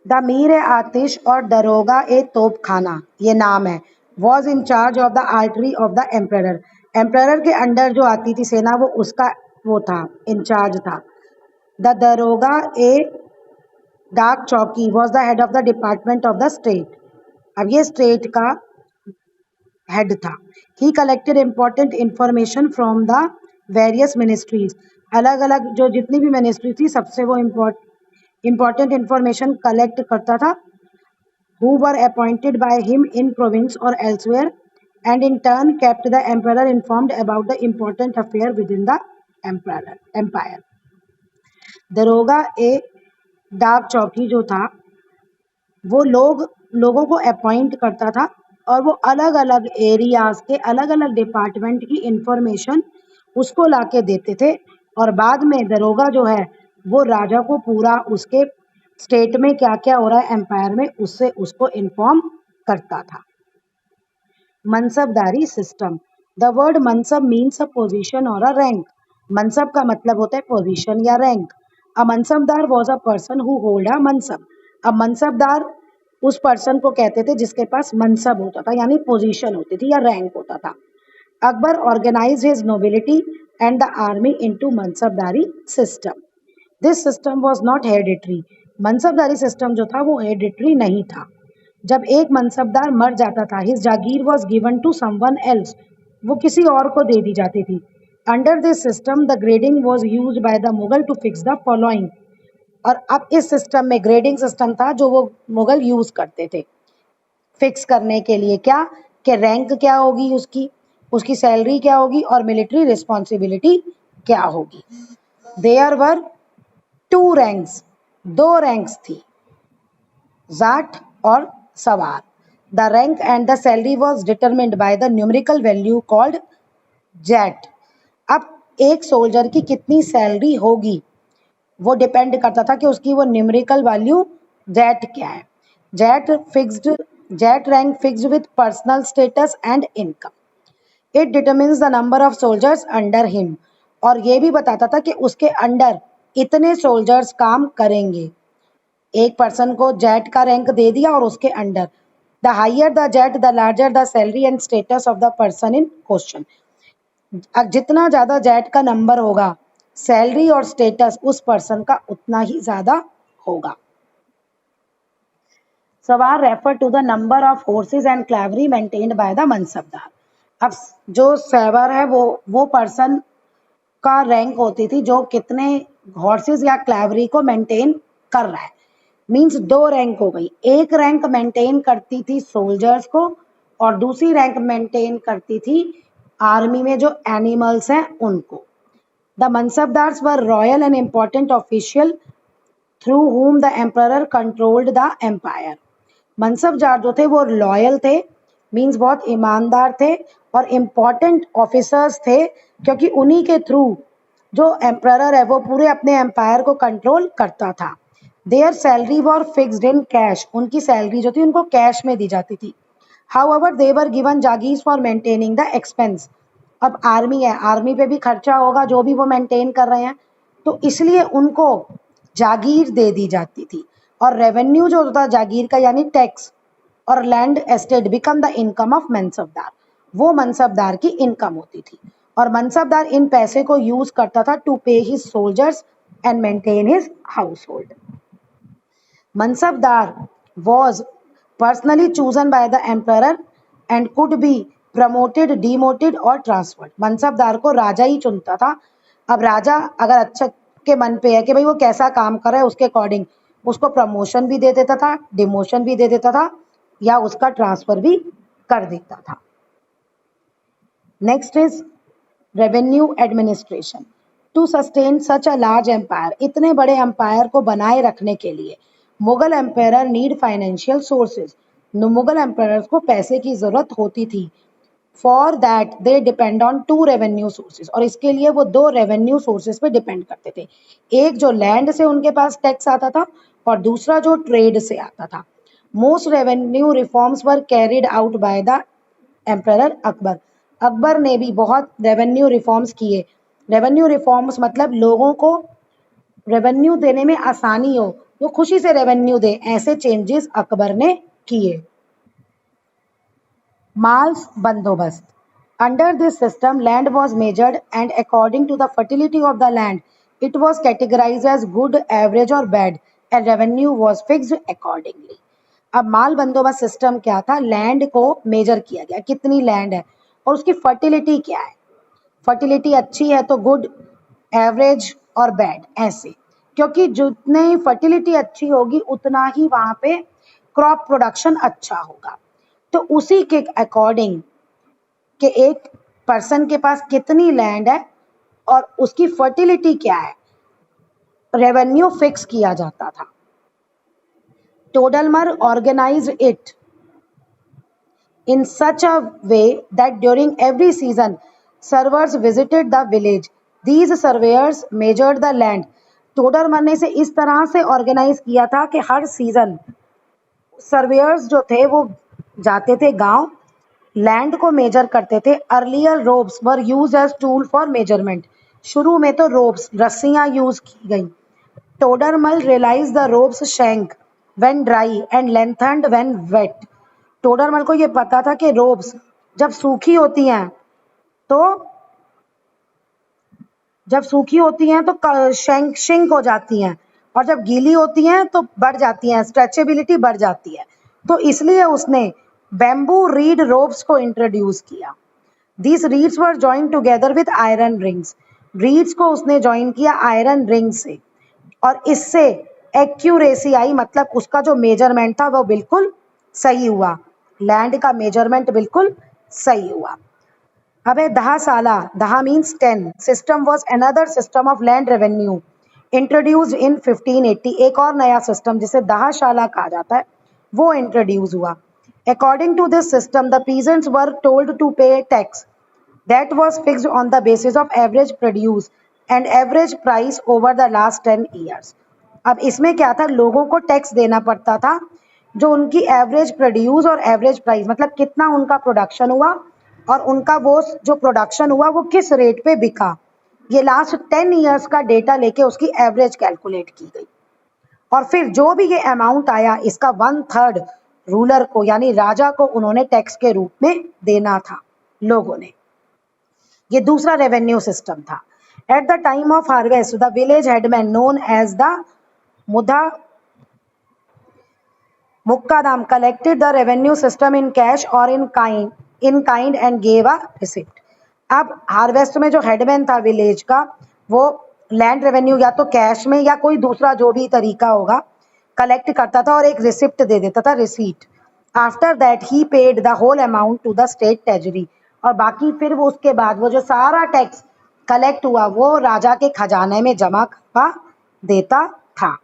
The Mir ए आतिश और दरोगा ए तोप खाना, ये नाम है, was in charge of the artery of the emperor. Emperor के अंडर जो आती थी सेना वो उसका वो था, इंचार्ज था। द दरोगा ए डाक चौकी was the head of the department of the state. अब ये स्टेट का हेड था। ही collected important information from the various ministries. अलग अलग जो जितनी भी मिनिस्ट्री थी सबसे वो इम्पॉर्टेंट इंफॉर्मेशन कलेक्ट करता था, who were appointed by him in province or elsewhere, and in turn kept the emperor informed about the important affair within the empire. दरोगा ए डाक चौकी जो था वो लोगों को अपॉइंट करता था और वो अलग अलग एरियाज के अलग अलग डिपार्टमेंट की इंफॉर्मेशन उसको लाके देते थे, और बाद में दरोगा जो है वो राजा को पूरा उसके स्टेट में क्या क्या हो रहा है एम्पायर में उससे उसको इन्फॉर्म करता था। मनसबदारी सिस्टम। द वर्ड मनसब मीन्स अ पोजीशन और अ रैंक। मनसब का मतलब होता है पोजीशन या रैंक। अ मनसबदार was a person who hold a मनसब। अब मनसबदार उस पर्सन को कहते थे जिसके पास मनसब होता था, यानी पोजीशन होती थी या रैंक होता था। Akbar organise his nobility and the army into mansabdari system. This system was not hereditary. Mansabdari system जो था वो हेरिडिटरी नहीं था। जब एक मनसबदार मर जाता था, his jagir was given to someone else, वो किसी और को दे दी जाती थी। Under this system the grading was use by the Mughal to fix the following. और अब इस सिस्टम में ग्रेडिंग सिस्टम था जो वो मुगल यूज करते थे फिक्स करने के लिए, क्या कि रैंक क्या होगी उसकी, उसकी सैलरी क्या होगी और मिलिट्री रिस्पॉन्सिबिलिटी क्या होगी। देयर वर टू रैंक्स, दो रैंक्स थी, जाट और sawar. The rank and the salary was determined by the numerical value called zat. अब एक सोल्जर की कितनी सैलरी होगी वो डिपेंड करता था कि उसकी वो न्यूमेरिकल वैल्यू जैट क्या है। Zat fixed, zat rank fixed with personal status and income. It determines the number of soldiers under him, और ये भी बताता था कि उसके अंडर इतने सोल्जर्स काम करेंगे। एक पर्सन को जेट का रैंक दे दिया और उसके under the higher the jet the larger the salary and status of the person in question. जितना ज्यादा जेट का नंबर होगा सैलरी और स्टेटस उस पर्सन का उतना ही ज्यादा होगा। सवार refer to the number of horses and cavalry maintained by the मनसबदार। अब जो सवार है वो पर्सन का रैंक होती थी जो कितने हॉर्सेस या क्लैवरी को मेंटेन कर रहा है। मींस दो रैंक हो गई, एक रैंक मेंटेन करती थी सोल्जर्स को और दूसरी रैंक मेंटेन करती थी आर्मी में जो एनिमल्स हैं उनको। द मनसबदार्स were royal and important official through whom the emperor controlled the empire. मनसबदार जो थे वो लॉयल थे, मींस बहुत ईमानदार थे और इम्पोर्टेंट ऑफिसर्स थे क्योंकि उन्हीं के थ्रू जो एम्परर है वो पूरे अपने एम्पायर को कंट्रोल करता था। Their salary were fixed in cash, उनकी सैलरी जो थी उनको कैश में दी जाती थी। हाउएवर दे वर गिवन जागीर्स फॉर मेंटेनिंग द एक्सपेंस। अब आर्मी है, आर्मी पे भी खर्चा होगा जो भी वो मेंटेन कर रहे हैं, तो इसलिए उनको जागीर दे दी जाती थी। और रेवेन्यू जो होता जागीर का यानी टैक्स और land estate become the income of मनसबदार, वो मनसबदार की इनकम होती थी। और मनसबदार इन पैसे को यूज करता था टू पे his soldiers and maintain his house hold. Mansabdar was personally chosen by the emperor and could be promoted, demoted और transferred। मनसबदार को राजा ही चुनता था। अब राजा अगर अच्छा के मन पे है कि भाई वो कैसा काम कर रहा है उसके अकॉर्डिंग उसको प्रमोशन भी दे देता था, डिमोशन भी दे देता था या उसका ट्रांसफर भी कर देता था। Next is revenue administration. To sustain such a large empire, इतने बड़े एम्पायर को बनाए रखने के लिए Mughal empire need financial sources, Mughal empire को पैसे की जरूरत होती थी। For that they depend on to revenue sources, और इसके लिए वो दो रेवेन्यू सोर्सेज पे डिपेंड करते थे। एक जो लैंड से उनके पास टैक्स आता था और दूसरा जो ट्रेड से आता था। Most revenue reforms were carried out by the emperor Akbar. Akbar ने भी बहुत रेवेन्यू रिफॉर्म्स किए। रेवेन्यू रिफॉर्म्स मतलब लोगों को रेवेन्यू देने में आसानी हो, वो खुशी से रेवेन्यू दे, ऐसे चेंजेस अकबर ने किए। Mal's Bandobast. Under this system, land was measured and according to the fertility of the land, it was categorized as good, average or bad and revenue was fixed accordingly. अब माल बंदोबस्त system क्या था, land को major किया गया, कितनी land है और उसकी फर्टिलिटी क्या है, फर्टिलिटी अच्छी है तो गुड, एवरेज और बैड, ऐसे, क्योंकि जितनी फर्टिलिटी अच्छी होगी उतना ही वहां पे क्रॉप प्रोडक्शन अच्छा होगा। तो उसी के अकॉर्डिंग कि एक पर्सन के पास कितनी लैंड है और उसकी फर्टिलिटी क्या है, रेवेन्यू फिक्स किया जाता था। Todarmal organized it in such a way that during every season surveyors visited the village. These surveyors measured the land. Todarmal ने इसे इस तरह से ऑर्गेनाइज किया था कि हर सीजन सर्वेयर्स जो थे वो जाते थे गांव, लैंड को मेजर करते थे। Earlier ropes were use as tool for measurement. शुरू में तो रोप्स, रस्सियां यूज की गई। Todarmal realize the ropes shrank when dry and lengthened when wet. Todarmal को ये पता था कि रोप्स जब सूखी होती हैं तो शिंक हो जाती हैं और जब गीली होती हैं तो बढ़ जाती हैं, स्ट्रेचेबिलिटी बढ़ जाती है। तो इसलिए उसने बैम्बू रीड रोप्स को इंट्रोड्यूस किया। These reeds were joined together with iron rings. Reads को उसने ज्वाइन किया आयरन रिंग से और इससे एक्यूरेसी आई, मतलब उसका जो मेजरमेंट था वो बिल्कुल सही हुआ, लैंड का मेजरमेंट बिल्कुल सही हुआ। अब है दहाशाला, दहा means 10। System was another system of land revenue introduced in 1580। एक और नया सिस्टम जिसे दहाशाला कहा जाता है वो इंट्रोड्यूस हुआ। According to this system, the peasants were told to pay tax that was fixed on the basis of average produce and average price over the last 10 years. अब इसमें क्या था, लोगों को टैक्स देना पड़ता था जो उनकी एवरेज प्रोड्यूस और एवरेज प्राइस, मतलब कितना उनका प्रोडक्शन हुआ और उनका वो जो प्रोडक्शन हुआ वो किस रेट पे बिका, ये लास्ट 10 ईयर्स का डेटा लेके उसकी एवरेज कैलकुलेट की गई और फिर जो भी ये अमाउंट आया इसका 1/3 रूलर को यानी राजा को उन्होंने टैक्स के रूप में देना था लोगों ने। ये दूसरा रेवेन्यू सिस्टम था। At the time of harvest the village headman known as the मुक्कादाम collected the revenue system in cash और in kind and gave a receipt. अब हार्वेस्ट में जो हेडमैन था विलेज का वो लैंड रेवेन्यू या तो कैश में या कोई दूसरा जो भी तरीका होगा कलेक्ट करता था और एक रिसिप्ट दे देता था, receipt. After that he paid the whole amount to the state treasury, और बाकी फिर वो उसके बाद वो जो सारा टैक्स कलेक्ट हुआ वो राजा के खजाने में जमा करवा देता था।